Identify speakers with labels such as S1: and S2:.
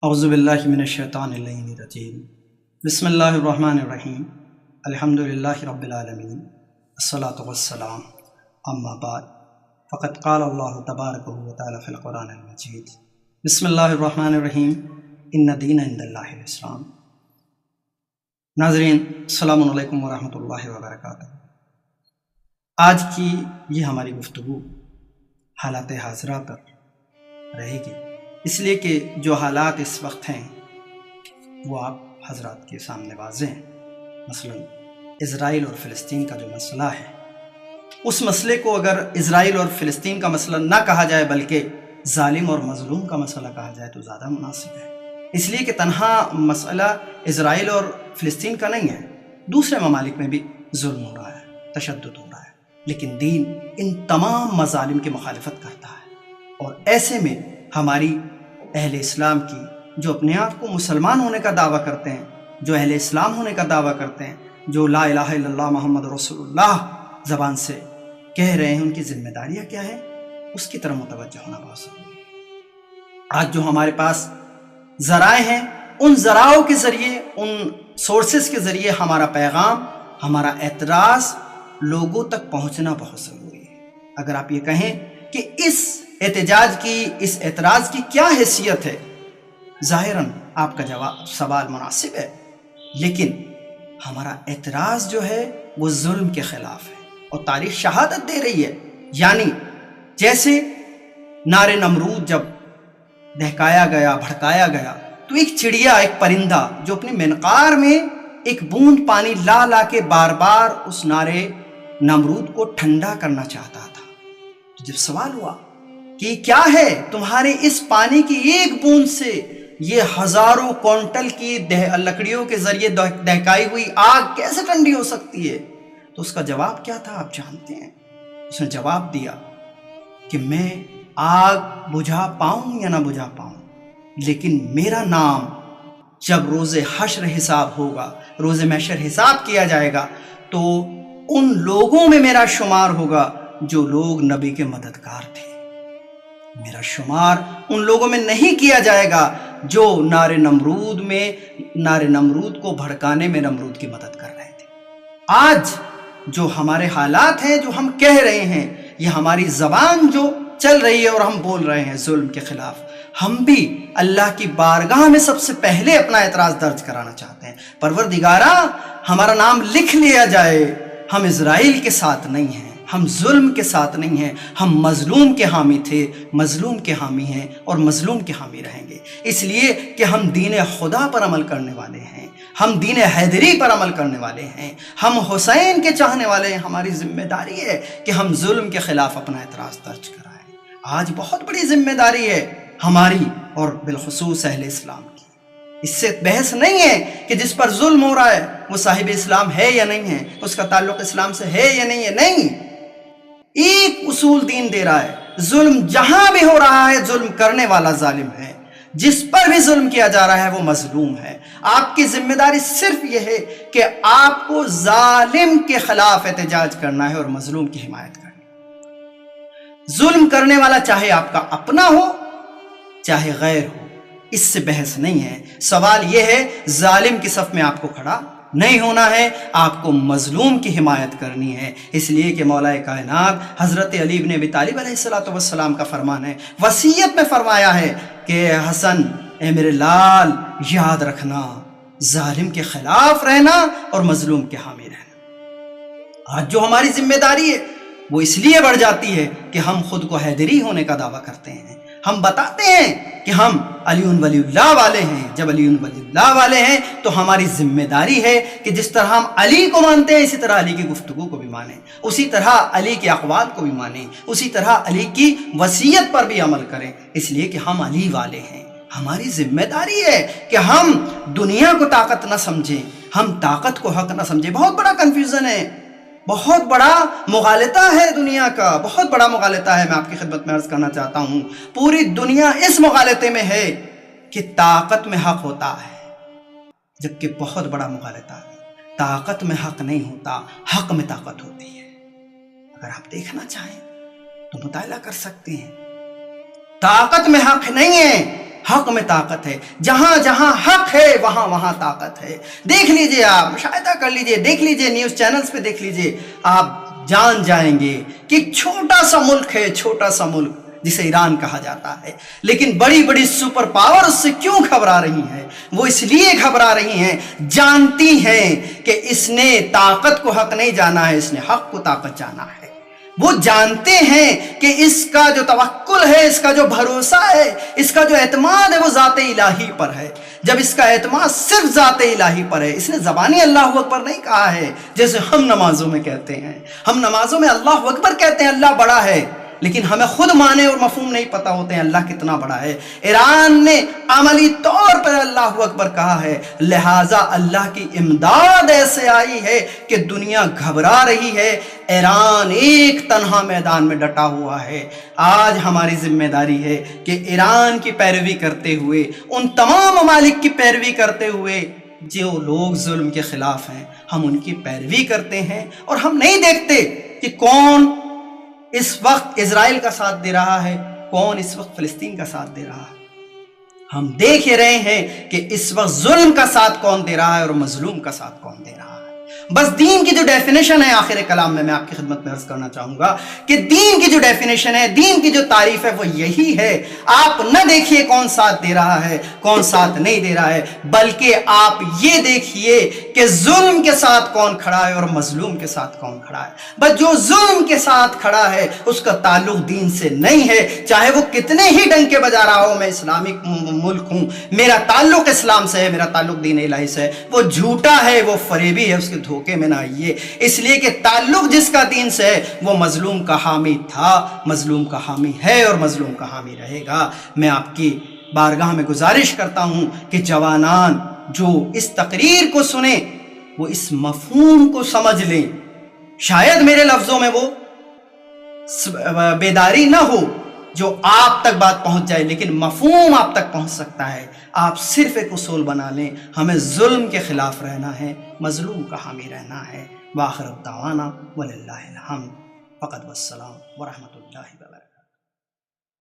S1: اعوذ باللہ من الشیطان الرجیم بسم اللہ الرحمن الرحیم الحمد للہ رب العالمین الصلاۃ والسلام اما بعد فقد قال اللہ تبارک و تعالی فی القرآن المجید بسم اللہ الرحمن الرحیم ان دین عند اللہ الاسلام۔ ناظرین السلام علیکم ورحمۃ اللہ وبرکاتہ۔ آج کی یہ ہماری گفتگو حالات حاضرہ پر رہے گی، اس لیے کہ جو حالات اس وقت ہیں وہ آپ حضرات کے سامنے واضح ہیں۔ مثلا اسرائیل اور فلسطین کا جو مسئلہ ہے، اس مسئلے کو اگر اسرائیل اور فلسطین کا مسئلہ نہ کہا جائے بلکہ ظالم اور مظلوم کا مسئلہ کہا جائے تو زیادہ مناسب ہے، اس لیے کہ تنہا مسئلہ اسرائیل اور فلسطین کا نہیں ہے، دوسرے ممالک میں بھی ظلم ہو رہا ہے، تشدد ہو رہا ہے، لیکن دین ان تمام مظالم کی مخالفت کرتا ہے۔ اور ایسے میں ہماری اہل اسلام کی جو اپنے آپ کو مسلمان ہونے کا دعویٰ کرتے ہیں، جو اہل اسلام ہونے کا دعویٰ کرتے ہیں، جو لا الہ الا اللہ محمد رسول اللہ زبان سے کہہ رہے ہیں، ان کی ذمہ داریاں کیا ہیں، اس کی طرف متوجہ ہونا بہت ضروری ہے۔ آج جو ہمارے پاس ذرائع ہیں، ان ذرائع کے ذریعے، ان سورسز کے ذریعے ہمارا پیغام، ہمارا اعتراض لوگوں تک پہنچنا بہت ضروری ہے۔ اگر آپ یہ کہیں کہ اس احتجاج کی، اس اعتراض کی کیا حیثیت ہے، ظاہراً آپ کا سوال مناسب ہے، لیکن ہمارا اعتراض جو ہے وہ ظلم کے خلاف ہے، اور تاریخ شہادت دے رہی ہے۔ یعنی جیسے نار نمرود جب دہکایا گیا، بھڑکایا گیا، تو ایک چڑیا، ایک پرندہ جو اپنی منقار میں ایک بوند پانی لا لا کے بار بار اس نار نمرود کو ٹھنڈا کرنا چاہتا تھا، تو جب سوال ہوا کہ کیا ہے تمہارے اس پانی کی ایک بوند سے یہ ہزاروں کونٹل کی لکڑیوں کے ذریعے دہکائی ہوئی آگ کیسے ٹھنڈی ہو سکتی ہے، تو اس کا جواب کیا تھا آپ جانتے ہیں؟ اس نے جواب دیا کہ میں آگ بجھا پاؤں یا نہ بجھا پاؤں، لیکن میرا نام جب روز حشر حساب ہوگا، روز محشر حساب کیا جائے گا، تو ان لوگوں میں میرا شمار ہوگا جو لوگ نبی کے مددگار تھے۔ میرا شمار ان لوگوں میں نہیں کیا جائے گا جو نار نمرود کو بھڑکانے میں نمرود کی مدد کر رہے تھے۔ آج جو ہمارے حالات ہیں، جو ہم کہہ رہے ہیں، یہ ہماری زبان جو چل رہی ہے اور ہم بول رہے ہیں ظلم کے خلاف، ہم بھی اللہ کی بارگاہ میں سب سے پہلے اپنا اعتراض درج کرانا چاہتے ہیں۔ پروردگارا، ہمارا نام لکھ لیا جائے، ہم اسرائیل کے ساتھ نہیں ہیں، ہم ظلم کے ساتھ نہیں ہیں، ہم مظلوم کے حامی تھے، مظلوم کے حامی ہیں اور مظلوم کے حامی رہیں گے، اس لیے کہ ہم دین خدا پر عمل کرنے والے ہیں، ہم دین حیدری پر عمل کرنے والے ہیں، ہم حسین کے چاہنے والے ہیں۔ ہماری ذمہ داری ہے کہ ہم ظلم کے خلاف اپنا اعتراض درج کرائیں۔ آج بہت بڑی ذمہ داری ہے ہماری اور بالخصوص اہل اسلام کی۔ اس سے بحث نہیں ہے کہ جس پر ظلم ہو رہا ہے وہ صاحب اسلام ہے یا نہیں ہے، اس کا تعلق اسلام سے ہے یا نہیں ہے، نہیں، ایک اصول دین دے رہا ہے، ظلم جہاں بھی ہو رہا ہے ظلم کرنے والا ظالم ہے، جس پر بھی ظلم کیا جا رہا ہے وہ مظلوم ہے۔ آپ کی ذمہ داری صرف یہ ہے کہ آپ کو ظالم کے خلاف احتجاج کرنا ہے اور مظلوم کی حمایت کرنی ہے۔ ظلم کرنے والا چاہے آپ کا اپنا ہو چاہے غیر ہو، اس سے بحث نہیں ہے۔ سوال یہ ہے ظالم کی صف میں آپ کو کھڑا نہیں ہونا ہے، آپ کو مظلوم کی حمایت کرنی ہے، اس لیے کہ مولا کائنات حضرت علی بن ابی طالب علیہ السلام کا فرمان ہے، وصیت میں فرمایا ہے کہ حسن اے میرے لال، یاد رکھنا ظالم کے خلاف رہنا اور مظلوم کے حامی رہنا۔ آج جو ہماری ذمہ داری ہے وہ اس لیے بڑھ جاتی ہے کہ ہم خود کو حیدری ہونے کا دعویٰ کرتے ہیں، ہم بتاتے ہیں کہ ہم علی ولی اللہ والے ہیں۔ جب علی ولی اللہ والے ہیں تو ہماری ذمہ داری ہے کہ جس طرح ہم علی کو مانتے ہیں اسی طرح علی کی گفتگو کو بھی مانیں، اسی طرح علی کے اقوال کو بھی مانیں، اسی طرح علی کی وصیت پر بھی عمل کریں، اس لیے کہ ہم علی والے ہیں۔ ہماری ذمہ داری ہے کہ ہم دنیا کو طاقت نہ سمجھیں، ہم طاقت کو حق نہ سمجھیں۔ بہت بڑا کنفیوژن ہے، بہت بڑا مغالطہ ہے دنیا کا، بہت بڑا مغالطہ ہے۔ میں آپ کی خدمت میں عرض کرنا چاہتا ہوں، پوری دنیا اس مغالطے میں ہے کہ طاقت میں حق ہوتا ہے، جبکہ بہت بڑا مغالطہ ہے، طاقت میں حق نہیں ہوتا، حق میں طاقت ہوتی ہے۔ اگر آپ دیکھنا چاہیں تو مطالعہ کر سکتے ہیں، طاقت میں حق نہیں ہے، حق میں طاقت ہے، جہاں جہاں حق ہے وہاں وہاں طاقت ہے۔ دیکھ لیجئے، آپ مشاہدہ کر لیجئے، دیکھ لیجئے، نیوز چینلز پہ دیکھ لیجئے، آپ جان جائیں گے کہ ایک چھوٹا سا ملک ہے، چھوٹا سا ملک جسے ایران کہا جاتا ہے، لیکن بڑی بڑی سپر پاور اس سے کیوں گھبرا رہی ہیں؟ وہ اس لیے گھبرا رہی ہیں، جانتی ہیں کہ اس نے طاقت کو حق نہیں جانا ہے، اس نے حق کو طاقت جانا ہے۔ وہ جانتے ہیں کہ اس کا جو توکل ہے، اس کا جو بھروسہ ہے، اس کا جو اعتماد ہے وہ ذات الہی پر ہے۔ جب اس کا اعتماد صرف ذات الہی پر ہے، اس نے زبانی اللہ اکبر نہیں کہا ہے جیسے ہم نمازوں میں کہتے ہیں۔ ہم نمازوں میں اللہ اکبر کہتے ہیں، اللہ بڑا ہے، لیکن ہمیں خود معنی اور مفہوم نہیں پتا ہوتے ہیں اللہ کتنا بڑا ہے۔ ایران نے عملی طور پر اللہ اکبر کہا ہے، لہٰذا اللہ کی امداد ایسے آئی ہے کہ دنیا گھبرا رہی ہے، ایران ایک تنہا میدان میں ڈٹا ہوا ہے۔ آج ہماری ذمہ داری ہے کہ ایران کی پیروی کرتے ہوئے، ان تمام ممالک کی پیروی کرتے ہوئے جو لوگ ظلم کے خلاف ہیں، ہم ان کی پیروی کرتے ہیں، اور ہم نہیں دیکھتے کہ کون اس وقت اسرائیل کا ساتھ دے رہا ہے، کون اس وقت فلسطین کا ساتھ دے رہا ہے۔ ہم دیکھ رہے ہیں کہ اس وقت ظلم کا ساتھ کون دے رہا ہے اور مظلوم کا ساتھ کون دے رہا ہے۔ بس دین کی جو ڈیفینیشن ہے، آخر کلام میں آپ کی خدمت میں عرض کرنا چاہوں گا کہ دین کی جو ڈیفینیشن ہے، دین کی جو تعریف ہے، وہ یہی ہے۔ آپ نہ دیکھیے کون ساتھ دے رہا ہے، کون ساتھ نہیں دے رہا ہے، بلکہ آپ یہ دیکھیے کہ ظلم کے ساتھ کون کھڑا ہے اور مظلوم کے ساتھ کون کھڑا ہے۔ بس جو ظلم کے ساتھ کھڑا ہے اس کا تعلق دین سے نہیں ہے، چاہے وہ کتنے ہی ڈنکے بجا رہا ہو، میں اسلامک ملک ہوں، میرا تعلق اسلام سے ہے، میرا تعلق دین الہی سے ہے، وہ جھوٹا ہے، وہ فریبی ہے، اس کے دھوکے میں نہ آئیے، اس لیے کہ تعلق جس کا دین سے ہے وہ مظلوم کا حامی تھا، مظلوم کا حامی ہے اور مظلوم کا حامی رہے گا۔ میں آپ کی بارگاہ میں گزارش کرتا ہوں کہ جوانان جو اس تقریر کو سنیں وہ اس مفہوم کو سمجھ لیں۔ شاید میرے لفظوں میں وہ بیداری نہ ہو جو آپ تک بات پہنچ جائے، لیکن مفہوم آپ تک پہنچ سکتا ہے۔ آپ صرف ایک اصول بنا لیں، ہمیں ظلم کے خلاف رہنا ہے، مظلوم کا حامی رہنا ہے۔ وآخر دعوانا وللہ الحمد، فقط والسلام ورحمۃ اللہ وبرکاتہ۔